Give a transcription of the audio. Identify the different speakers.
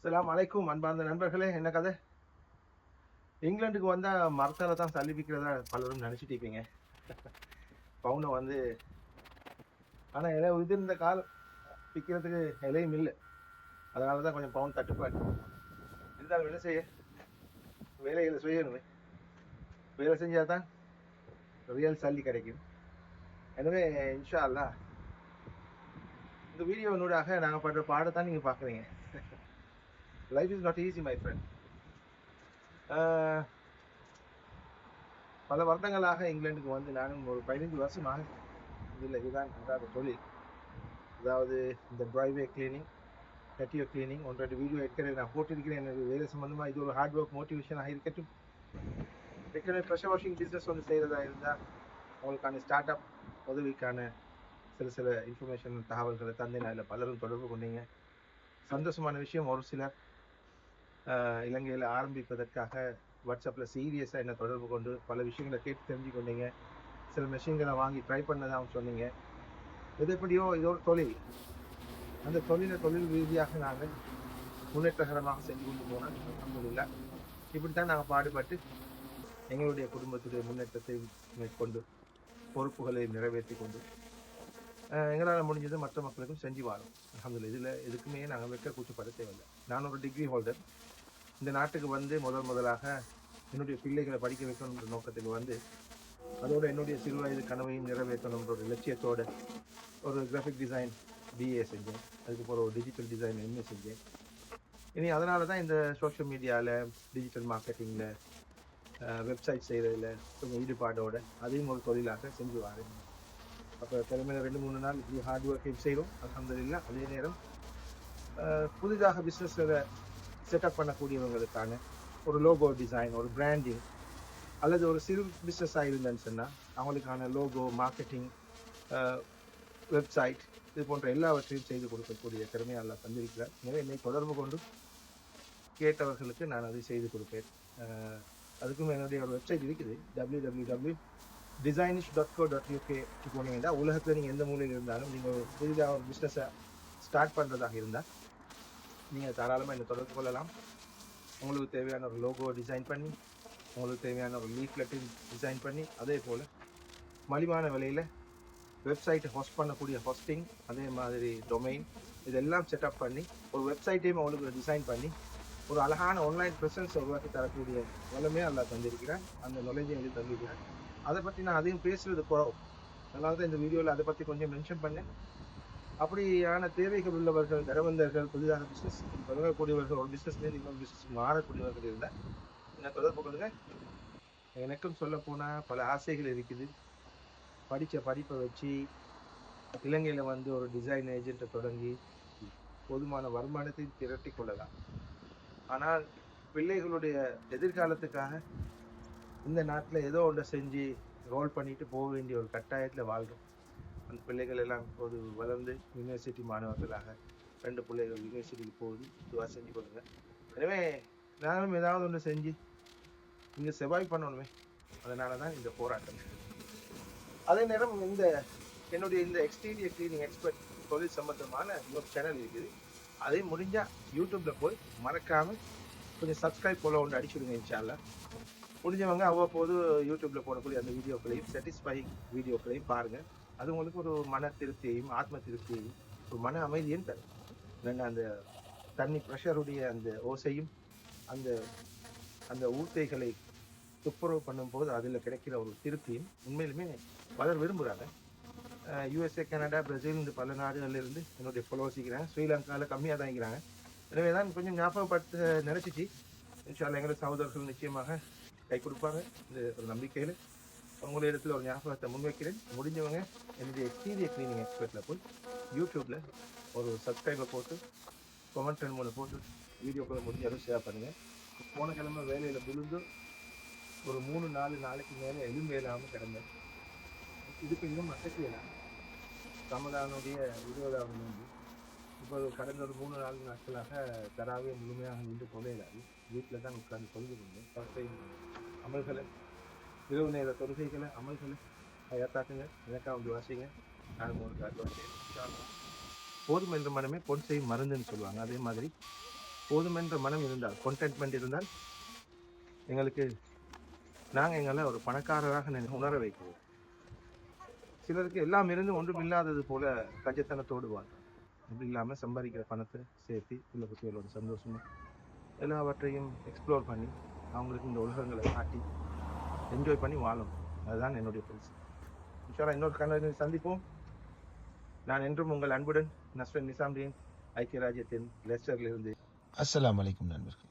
Speaker 1: அஸ்ஸலாமு அலைக்கும் அன்பார்ந்த நண்பர்களே. என்ன கதை? இங்கிலாந்துக்கு வந்தா மரத்தால தான் சல்லி பிக்கிறதா பலரும் நினைச்சிட்டு இருப்பீங்க. பவுனை வந்து ஆனா இலை உதிர்ந்த காலம் பிக்கிறதுக்கு இலையும் இல்லை. அதனாலதான் கொஞ்சம் பவுன் தட்டுப்பாடு. இருந்தாலும் என்ன செய்ய, வேலைகளை செய்யணுமே. வேலை செஞ்சாதான் ரியல் சல்லி கிடைக்கும். எனவே இன்ஷா அல்லாஹ் இந்த வீடியோனூடாக நாங்கள் பண்ற பாடத்தான் நீங்க பாக்குறீங்க. Life is not easy my friend. பல வருடங்களாக இங்கிலாந்துக்கு வந்து நானும் ஒரு 15 வருஷமாக இதுதான் அன்றாட தொழில். அதாவது இந்த டிரைவே கிளீனிங், கட்டியோ கிளீனிங், ஒன்றரை வீடியோ ஏற்கனவே நான் போட்டிருக்கிறேன். எனக்கு வேலை சம்பந்தமா இது ஒரு ஹார்ட் ஒர்க் மோட்டிவேஷனாக இருக்கட்டும். ஏற்கனவே ப்ரெஷர் வாஷிங் பிஸ்னஸ் ஒன்று செய்கிறதா இருந்தால் உங்களுக்கான ஸ்டார்ட் அப் உதவிக்கான சில இன்ஃபர்மேஷன் தகவல்களை தந்து அதில் பலரும் தொடர்பு கொண்டீங்க. சந்தோஷமான விஷயம், ஒரு சிலர் இலங்கையில் ஆரம்பிப்பதற்காக வாட்ஸ்அப்பில் சீரியஸாக என்னை தொடர்பு கொண்டு பல விஷயங்களை கேட்டு தெரிஞ்சு கொண்டீங்க. சில மெஷின்களை வாங்கி ட்ரை பண்ணதான் சொன்னீங்க. எது எப்படியோ இது ஒரு தொழில். அந்த தொழில் ரீதியாக நாங்கள் முன்னேற்றகரமாக செஞ்சு கொண்டு போனோம். அல்ஹம்துலில்லாஹ். இப்படித்தான் நாங்கள் பாடுபட்டு எங்களுடைய குடும்பத்துடைய முன்னேற்றத்தை மேற்கொண்டு பொறுப்புகளை நிறைவேற்றி கொண்டு எங்களால் முடிஞ்சது மற்ற மக்களுக்கும் செஞ்சு வாரோம். அல்ஹம்துலில்லாஹ். இதில் எதுக்குமே நாங்கள் வெக்க கூச்சப்பட தேவையில்லை. நான் ஒரு டிகிரி ஹோல்டர். இந்த நாட்டுக்கு வந்து முதலாக என்னுடைய பிள்ளைகளை படிக்க வைக்கணுன்ற நோக்கத்துக்கு வந்து அதோட என்னுடைய சிறு வயது கனவையும் நிறைவேற்றணுன்ற ஒரு லட்சியத்தோட ஒரு கிராஃபிக் டிசைன் பிஏ செஞ்சேன். அதுக்கப்புறம் ஒரு டிஜிட்டல் டிசைன் எம்ஏ செஞ்சேன். இனி அதனால தான் இந்த சோஷியல் மீடியாவில், டிஜிட்டல் மார்க்கெட்டிங்கில், வெப்சைட் செய்கிறதுல கொஞ்சம் ஈடுபாடோட அதையும் ஒரு தொழிலாக செஞ்சு வரேன். அப்போ கிழமையில 2-3 நாள் இப்படி ஹார்ட் ஒர்க்கையும் செய்கிறோம். அல்ஹம்துலில்லாஹ். அதே நேரம் புதிதாக பிஸ்னஸில் செட்டப் பண்ணக்கூடியவங்களுக்கான ஒரு லோகோ டிசைன், ஒரு பிராண்டிங், அல்லது ஒரு சிறு பிஸ்னஸாக இருந்தேன்னு சொன்னால் அவங்களுக்கான லோகோ, மார்க்கெட்டிங், வெப்சைட், இது போன்ற எல்லாவற்றையும் செய்து கொடுக்கக்கூடிய திறமையை அல்லாஹ் தந்திருக்கிறார். எனவே என்னை தொடர்பு கொண்டு கேட்டவர்களுக்கு நான் அதை செய்து கொடுப்பேன். அதுக்கும் என்னுடைய ஒரு வெப்சைட் இருக்குது, www.designish.co.uk போனீங்கன்னா உலகத்தில் நீங்கள் எந்த மூலையில் இருந்தாலும் நீங்கள் புதிதாக ஒரு பிஸ்னஸை ஸ்டார்ட் பண்ணுறதாக இருந்தால் நீங்கள் தாராளமாக என்னை தொடர்பு கொள்ளலாம். உங்களுக்கு தேவையான ஒரு லோகோ டிசைன் பண்ணி, உங்களுக்கு தேவையான ஒரு லீஃப்லெட்டையும் டிசைன் பண்ணி, அதே போல் மலிவான விலையில் வெப்சைட்டை ஹோஸ்ட் பண்ணக்கூடிய ஹோஸ்டிங், அதே மாதிரி டொமைன், இதெல்லாம் செட்டப் பண்ணி ஒரு வெப்சைட்டையும் அவங்களுக்கு டிசைன் பண்ணி ஒரு அழகான ஆன்லைன் ப்ரெசன்ஸ் உருவாக்கி தரக்கூடிய வளமே அல்லாஹ் தந்திருக்கிறேன். அந்த நாலேஜை எனக்கு தந்திருக்கிறேன். அதை பற்றி நான் அதையும் பேசுறது குறவு. அதனால தான் இந்த வீடியோவில் அதை பற்றி கொஞ்சம் மென்ஷன் பண்ணேன். அப்படியான தேவைகள் உள்ளவர்கள், தரவந்தர்கள், புதிதாக பிஸ்னஸ் தொடங்கக்கூடியவர்கள், ஒரு பிஸ்னஸ்லேருந்து இன்னொரு பிஸ்னஸ் மாறக்கூடியவர்கள் இருந்தால் என்ன தொடர்பு கொள்ளுங்க. எனக்கும் சொல்ல போனால் பல ஆசைகள் இருக்குது. படித்த படிப்பை வச்சு இலங்கையில் வந்து ஒரு டிசைன் ஏஜென்ட்டை தொடங்கி போதுமான வருமானத்தை திரட்டி கொள்ளலாம். ஆனால் பிள்ளைகளுடைய எதிர்காலத்துக்காக இந்த நாட்டில் ஏதோ ஒன்றை செஞ்சு ரோல் பண்ணிட்டு போக வேண்டிய ஒரு கட்டாயத்தில் வாழ்கிறோம். அந்த பிள்ளைகள் எல்லாம் இப்போது வளர்ந்து யூனிவர்சிட்டி மாணவர்களாக 2 பிள்ளைகள் யூனிவர்சிட்டிக்கு போகுது. துவா செஞ்சு கொடுங்க. எனவே நானும் ஏதாவது ஒன்று செஞ்சு இங்கே சர்வைவ் பண்ணணுமே. அதனால தான் இந்த போராட்டம். அதே நேரம் என்னுடைய இந்த எக்ஸ்டீரியர் கிளீனிங் எக்ஸ்பர்ட் தொழில் சம்பந்தமான இன்னொரு சேனல் இருக்குது. அதே முடிஞ்சா யூடியூப்ல போய் மறக்காம கொஞ்சம் சப்ஸ்கிரைப் போல ஒன்று அடிச்சுடுங்க. இன்ஷால்லாஹ். முடிஞ்சவங்க அவ்வப்போது யூடியூப்ல போடக்கூடிய அந்த வீடியோக்களையும், சாட்டிஸ்ஃபைங் வீடியோக்களையும் பாருங்க. அது உங்களுக்கு ஒரு மன திருப்தியையும், ஆத்ம திருப்தியையும், ஒரு மன அமைதியும் தரும். அந்த தண்ணி ப்ரெஷருடைய அந்த ஓசையும், அந்த அந்த ஊர்த்தைகளை துப்புரவு பண்ணும்போது அதில் கிடைக்கிற ஒரு திருப்தியும் உண்மையிலுமே பலர் விரும்புகிறாங்க. யூஎஸ்ஏ, கனடா, பிரேசில், இந்த பல நாடுகளில் இருந்து என்னுடைய ஃபாலோவர்ஸ் இருக்கிறாங்க. ஸ்ரீலங்காவில் கம்மியாக தான் இருக்கிறாங்க. எனவே தான் கொஞ்சம் ஞாபகப்படுத்த நினச்சிச்சு. இன்ஷால்லா எங்களுடைய சகோதரர்கள் நிச்சயமாக கை கொடுப்பாங்க. இந்த ஒரு நம்பிக்கையில் உங்களுடைய இடத்துல ஒரு ஞாபகத்தை முன்வைக்கிறேன். முடிஞ்சவங்க என்னுடைய எக்ஸ்டீரியர் கிளீனிங் எக்ஸ்பர்ட்டில் போய் யூடியூப்பில் ஒரு சப்ஸ்கிரைபை போட்டு கமெண்ட் 2-3 போட்டு வீடியோக்களை முடிஞ்சாலும் ஷேர் பண்ணுங்கள். போன கிழமை வேலையில் விழுந்து ஒரு 3-4 நாளைக்கு மேலே எதுவும் இல்லாமல் கிடந்தேன். இதுக்கு இன்னும் அசைக்கலாம். ரமதானுடைய 20ஆவது நோன்பு. இப்போ கடந்த ஒரு 3-4 நாட்களாக தராவே முழுமையாக நின்று தொலைலாது. வீட்டில் தான் உட்கார்ந்து தொழுது கொண்டேன். பசை அமல்களை, இரவு நேர தொழுகைகளை, அமல்களை தயாத்தாக்குங்க. எனக்காக வந்து வாசிங்க. நானும் உங்களுக்கு வாசிங்க. போதும் என்ற மனமே பொன் செய்யும் மருந்துன்னு சொல்லுவாங்க. அதே மாதிரி போதுமென்ற மனம் இருந்தால், contentment இருந்தால் எங்களுக்கு நாங்கள் எங்களை ஒரு பணக்காரராக உணர வைக்கிறோம். சிலருக்கு எல்லாம் இருந்து ஒன்றும் இல்லாதது போல கஞ்சத்தனத்தோடு வாழ்றோம். அப்படி இல்லாமல் சம்பாதிக்கிற பணத்தை சேர்த்து உள்ள குட்டிகளோட சந்தோஷமா எல்லாவற்றையும் எக்ஸ்ப்ளோர் பண்ணி அவங்களுக்கு இந்த உலகங்களை காட்டி என்ஜாய் பண்ணி வாழும். அதுதான் என்னுடைய பரிசு. இன்ஷால்லா இன்னொரு கனவில் சந்திப்போம். நான் என்றும் உங்கள் அன்புடன் நஸ்ரன் நிசாம்தீன், ஐக்கிய ராஜ்யத்தின் லெஸ்டரிலிருந்து. அஸ்ஸலாமு அலைக்கும் நண்பர்கள்.